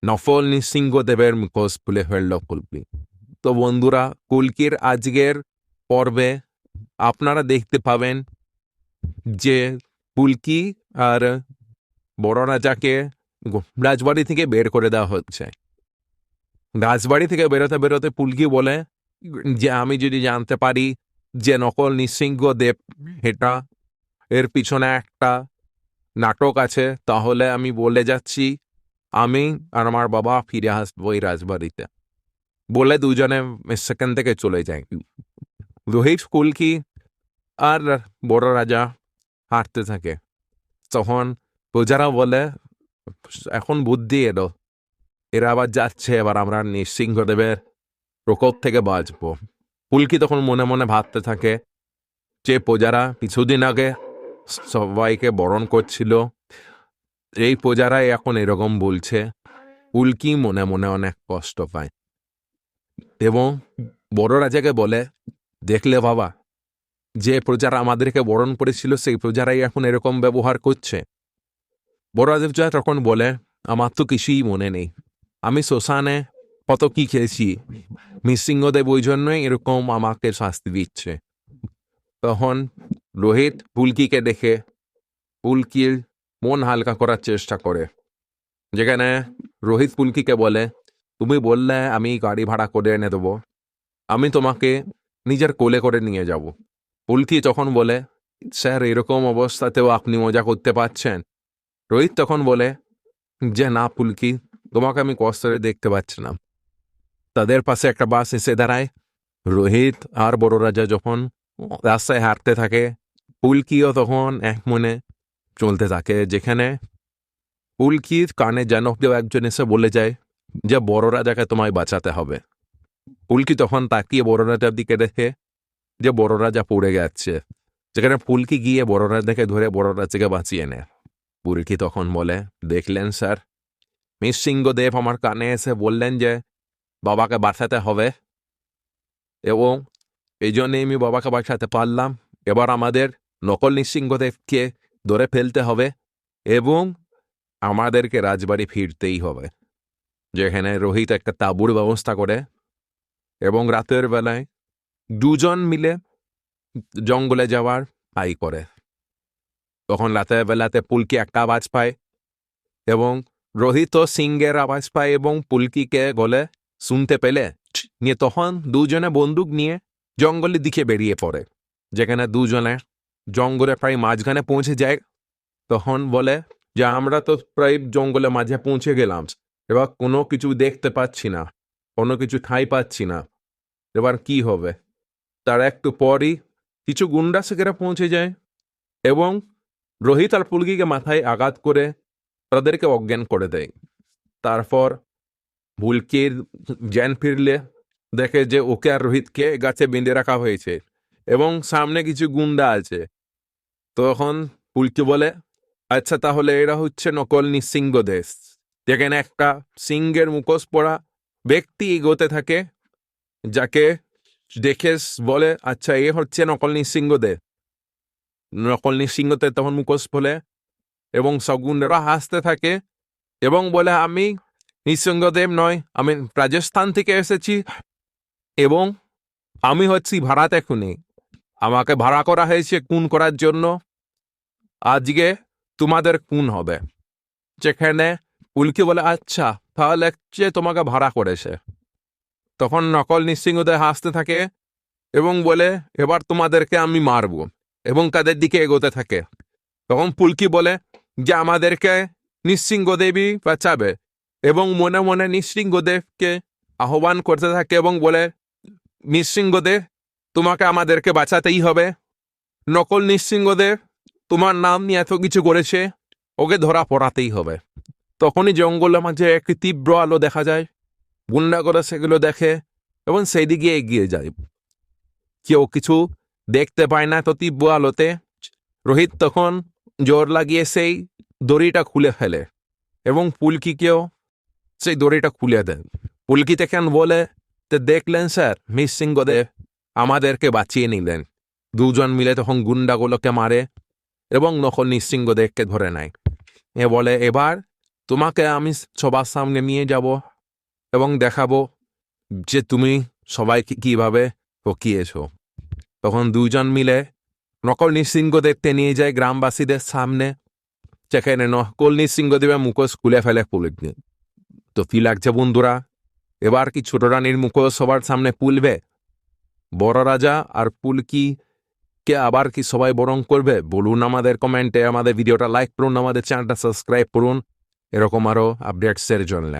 নফল নৃসিংহদেবের মুখোশ খুলে ফেলল কুলকি। তো বন্ধুরা, কুলকির আজকের পর্বে আপনারা দেখতে পাবেন যে কুলকি আর বড় রাজাকে রাজবাড়ি থেকে বের করে দেওয়া হচ্ছে। রাজবাড়ি থেকে বেরোতে বেরোতে পুলকি বলে যে আমি যদি জানতে পারি যে নকল নৃসিংহদেব এটা, এর পিছনে একটা নাটক আছে, তাহলে আমি বলে যাচ্ছি আমি আর আমার বাবা ফিরে আসবো এই রাজবাড়িতে। বলে দুজনে সেখান থেকে চলে যায়। রোহিত, কুলকি আর বড় রাজা হাঁটতে থাকে। তখন প্রজারা বলে এখন বুদ্ধি এলো, এরা আবার যাচ্ছে, এবার আমরা নৃসিংহদেবের প্রকোপ থেকে বাঁচবো। পুলকি তখন মনে মনে ভাবতে থাকে যে প্রজারা কিছুদিন আগে সবাইকে বরণ করছিল, এই প্রজারাই এখন এরকম বলছে। পুলকি মনে মনে অনেক কষ্ট পায় এবং বড় রাজাকে বলে, দেখলে বাবা, যে প্রজারা আমাদেরকে বরণ করেছিল সেই প্রজারাই এখন এরকম ব্যবহার করছে। বড় রাজা তখন বলে, আমার তো কিছুই মনে নেই, আমি শ্মশানে কত কি খেয়েছি, নৃসিংহদেব ওই জন্যই এরকম আমাকে শাস্তি দিচ্ছে। তখন রোহিত পুলকিকে দেখে পুলকির মন হালকা করার চেষ্টা করে, যেখানে রোহিত পুলকিকে বলে, তুমি বললে আমি গাড়ি ভাড়া করে এনে দেবো, আমি তোমাকে নিজের কোলে করে নিয়ে যাব। পুলকি তখন বলে, স্যার এরকম অবস্থাতেও আপনি মজা করতে পারছেন? রোহিত তখন বলে যে না পুলকি, তোমাকে আমি কষ্টে দেখতে পাচ্ছি না। তাদের পাশে একটা বাস এসে দাঁড়ায়। রোহিত আর বড় রাজা যখন রাস্তায় হাঁটতে থাকে, পুলকিও তখন এক মনে চলতে থাকে, যেখানে পুলকির কানে যেন কেউ একজন এসে বলে যায় যে বড় রাজাকে তোমায় বাঁচাতে হবে। পুলকি তখন তাকিয়ে বড় রাজার দিকে দেখে যে বড় রাজা পড়ে যাচ্ছে, যেখানে পুলকি গিয়ে বড় রাজাকে ধরে বড় রাজাকে বাঁচিয়ে নেয়। পুলকি তখন বলে, দেখলেন স্যার, নৃসিংহদেব আমার কানে এসে বললেন যে বাবাকে বাঁচাতে হবে, এবং এই জন্যে আমি বাবাকে বাঁচাতে পারলাম। এবার আমাদের নকল নৃসিংহদেবকে ধরে ফেলতে হবে এবং আমাদেরকে রাজবাড়ি ফিরতেই হবে। যেখানে রোহিত একটা তাঁবুর ব্যবস্থা করে এবং রাতের বেলায় দুজন মিলে জঙ্গলে যাওয়ার পাই করে। তখন রাতের বেলাতে পুলকি একটা আওয়াজ পায় এবং রোহিত সিংহের আওয়াজ পায় এবং পুলকিকে গলে শুনতে পেলে নিয়ে তখন দুজনে বন্দুক নিয়ে জঙ্গলের দিকে বেরিয়ে পড়ে। যেখানে দুজনে জঙ্গলে প্রায় মাঝখানে পৌঁছে যায়, তখন বলে যে আমরা তো প্রায় জঙ্গলে মাঝে পৌঁছে গেলাম, এবার কোনো কিছু দেখতে পাচ্ছি না, কোনো কিছু ঠাঁই পাচ্ছি না, এবার কি হবে? তার একটু পরই কিছু গুন্ডা সেখানে পৌঁছে যায় এবং রোহিত আর পুলকিকে মাথায় আঘাত করে তাদেরকে অজ্ঞান করে দেয়। তারপর পুলকির জ্ঞান ফিরলে দেখে যে ওকে আর রোহিতকে গাছে বেঁধে রাখা হয়েছে এবং সামনে কিছু গুন্ডা আছে। তখন পুলকি বলে, আচ্ছা তাহলে এরা হচ্ছে নকল নৃসিংহদেব। যেখানে একটা সিংহের মুখোশ পরা ব্যক্তি এগোতে থাকে, যাকে দেখে বলে, আচ্ছা এ হচ্ছে নকল নৃসিংহদেব। নকল নৃসিংহদেব তখন মুখোশ বলে এবং সব গুন্ডারা হাসতে থাকে এবং বলে, আমি নৃসিংহদেব নয়, আমি রাজস্থান থেকে এসেছি এবং আমি হচ্ছি ভাড়াতে খুনি, আমাকে ভাড়া করা হয়েছে খুন করার জন্য, আজকে তোমাদের খুন হবে। যেখানে পুলকি বলে, আচ্ছা তাহলে যে তোমাকে ভাড়া করেছে। তখন নকল নৃসিংহদেব হাসতে থাকে এবং বলে, এবার তোমাদেরকে আমি মারব, এবং তাদের দিকে এগোতে থাকে। তখন পুলকি বলে যে আমাদেরকে নৃসিংহদেবই বাঁচাবে এবং মনে মনে নৃসিংহদেবকে আহ্বান করতে থাকে এবং বলে, নৃসিংহদেব তোমাকে আমাদেরকে বাঁচাতেই হবে, নকল নৃসিংহদেব তোমার নাম নিয়ে এত কিছু করেছে, ওকে ধরা পড়াতেই হবে। তখনই জঙ্গলের মাঝে একটি তীব্র আলো দেখা যায়। গুন্ডা করে সেগুলো দেখে এবং সেই দিকে এগিয়ে যায়। কেউ কিছু দেখতে পায় না তো তীব্র আলোতে। রোহিত তখন জোর লাগিয়ে সেই দড়িটা খুলে ফেলে এবং পুলকিকেও সেই দড়িটা খুলে দেন। পুলকি তখন বলে, দেখলেন স্যার, নৃসিংহদেব আমাদেরকে বাঁচিয়ে নিলেন। দুজন মিলে তখন গুন্ডাগুলোকে মারে এবং নকল নৃসিংহদেবকে ধরে নেয়। এ বলে, এবার তোমাকে আমি সবার সামনে নিয়ে যাব এবং দেখাবো যে তুমি সবাইকে কিভাবে ঠকিয়েছো। তখন দুজন মিলে নকল নৃসিংহ দেখতে নিয়ে যায় গ্রামবাসীদের সামনে, যেখানে নকল নৃসিংহদেবের মুখোশ খুলে ফেলে পুলিশ। তো কি লাগছে বন্ধুরা, এবার কি ছোট রানীর মুখোশ সবার সামনে পুলবে? বড় রাজা আর পুলকি কে আবার কি সবাই বরণ করবে? বলুন আমাদের কমেন্টে, আমাদের ভিডিওটা লাইক করুন, আমাদের চ্যানেলটা সাবস্ক্রাইব করুন এরকম আরও আপডেটসের জন্য।